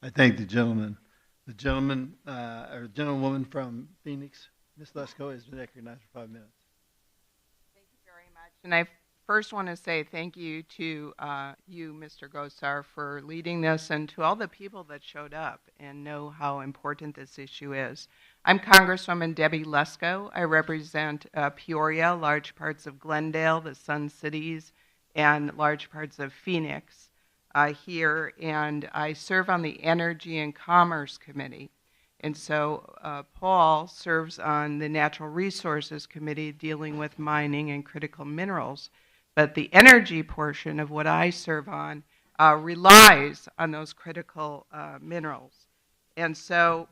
I thank the gentleman. The gentleman or gentlewoman from Phoenix, Ms. Lesko, has been recognized for 5 minutes. Thank you very much. And I first want to say thank you to you, Mr. Gosar, for leading this, and to all the people that showed up and know how important this issue is. I'm Congresswoman Debbie Lesko. I represent Peoria, large parts of Glendale, the Sun Cities, and large parts of Phoenix here, and I serve on the Energy and Commerce Committee. And so Paul serves on the Natural Resources Committee dealing with mining and critical minerals. But the energy portion of what I serve on relies on those critical minerals. And so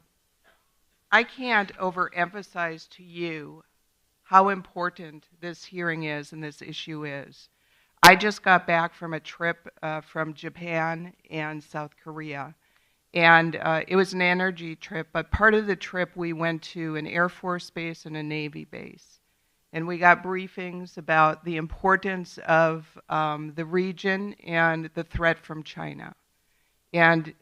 I can't overemphasize to you how important this hearing is and this issue is. I just got back from a trip from Japan and South Korea. And it was an energy trip, but part of the trip we went to an Air Force base and a Navy base. And we got briefings about the importance of the region and the threat from China. And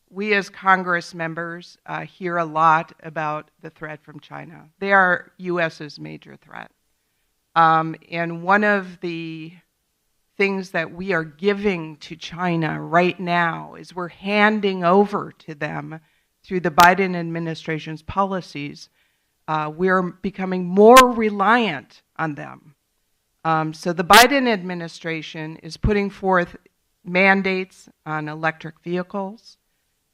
we as Congress members hear a lot about the threat from China. They are U.S.'s major threat. And one of the things that we are giving to China right now is we're handing over to them through the Biden administration's policies. We're becoming more reliant on them. So the Biden administration is putting forth mandates on electric vehicles,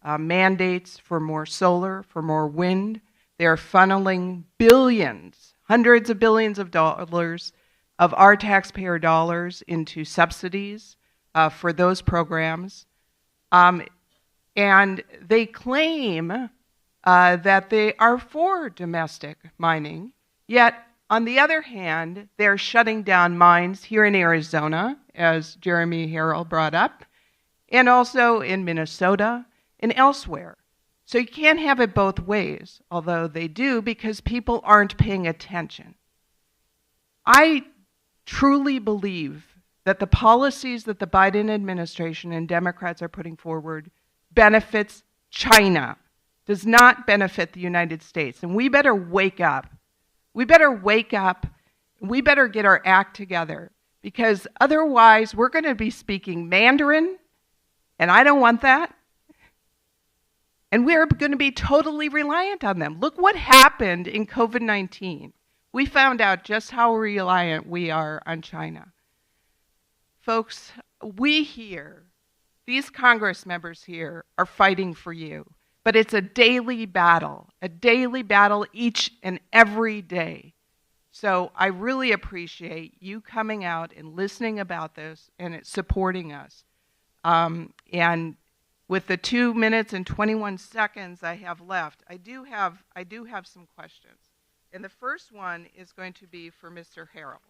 mandates for more solar, for more wind. They're funneling billions, hundreds of billions of dollars of our taxpayer dollars into subsidies for those programs. And they claim that they are for domestic mining, yet on the other hand, they're shutting down mines here in Arizona, as Jeremy Harrell brought up, and also in Minnesota and elsewhere. So you can't have it both ways, although they do, because people aren't paying attention. I truly believe that the policies that the Biden administration and Democrats are putting forward benefits China, does not benefit the United States. And we better wake up. We better wake up. We better get our act together, because otherwise we're going to be speaking Mandarin, and I don't want that. And we're going to be totally reliant on them. Look what happened in COVID-19. We found out just how reliant we are on China. Folks, we here, these Congress members here, are fighting for you. But it's a daily battle each and every day. So I really appreciate you coming out and listening about this and supporting us. And with the 2 minutes and 21 seconds I have left, I do have some questions. And the first one is going to be for Mr. Harrell.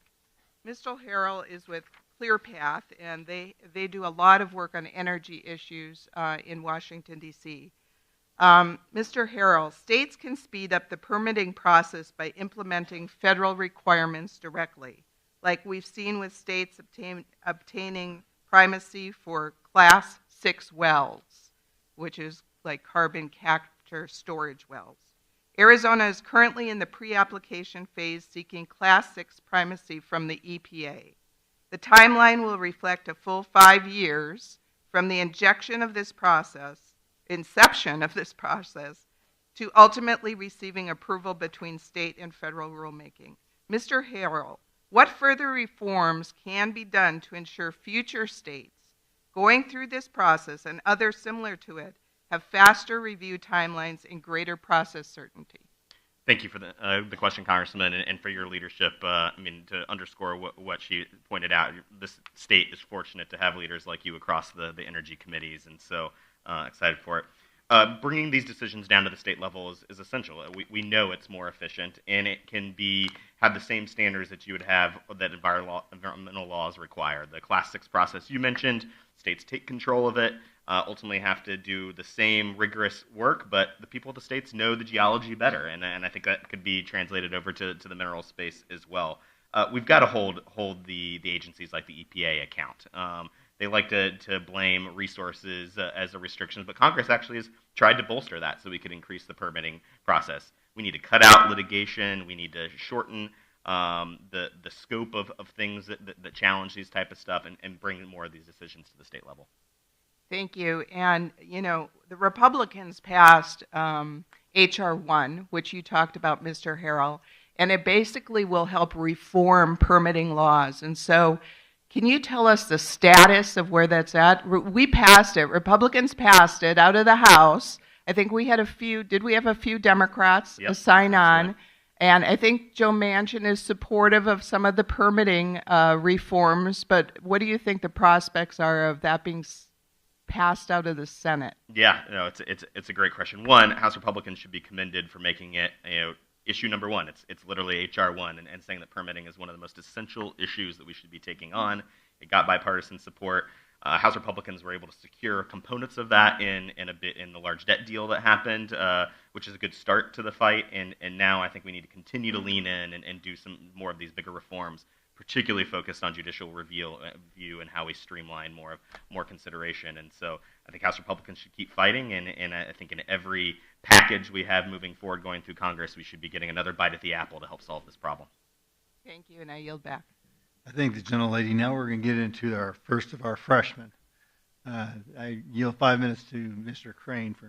Mr. Harrell is with ClearPath, and they do a lot of work on energy issues in Washington, D.C. Mr. Harrell, states can speed up the permitting process by implementing federal requirements directly, like we've seen with states obtaining primacy for Class 6 wells, which is like carbon capture storage wells. Arizona is currently in the pre-application phase seeking Class 6 primacy from the EPA. The timeline will reflect a full 5 years from the inception of this process, to ultimately receiving approval between state and federal rulemaking. Mr. Harrell, what further reforms can be done to ensure future states going through this process and others similar to it have faster review timelines and greater process certainty? Thank you for the question, Congressman, and for your leadership. To underscore what she pointed out, this state is fortunate to have leaders like you across the energy committees, and so excited for it. Bringing these decisions down to the state level is essential. We know it's more efficient, and it can have the same standards that you would have that environmental laws require. The Class 6 process you mentioned, states take control of it, ultimately have to do the same rigorous work, but the people of the states know the geology better, and I think that could be translated over to the mineral space as well. We've got to hold the agencies like the EPA account. they like to blame resources as a restriction, but Congress actually has tried to bolster that so we could increase the permitting process. We need to cut out litigation. We need to shorten the scope of things that challenge these type of stuff and bring more of these decisions to the state level. Thank you. And, you know, the Republicans passed H.R. 1, which you talked about, Mr. Harrell, and it basically will help reform permitting laws. And so can you tell us the status of where that's at? We passed it. Republicans passed it out of the House. I think we had did we have a few Democrats sign on? Right. And I think Joe Manchin is supportive of some of the permitting reforms, but what do you think the prospects are of that being passed out of the Senate? Yeah, no, it's a great question. One, House Republicans should be commended for making it, issue number one. It's literally H.R. 1 and saying that permitting is one of the most essential issues that we should be taking on. It got bipartisan support. House Republicans were able to secure components of that in the large debt deal that happened, which is a good start to the fight. And now I think we need to continue to lean in and do some more of these bigger reforms, particularly focused on judicial review and how we streamline more consideration. And so I think House Republicans should keep fighting, and I think in every package we have moving forward going through Congress, we should be getting another bite at the apple to help solve this problem. Thank you, and I yield back. I think the gentlelady, now we're going to get into our first of our freshmen. I yield 5 minutes to Mr. Crane for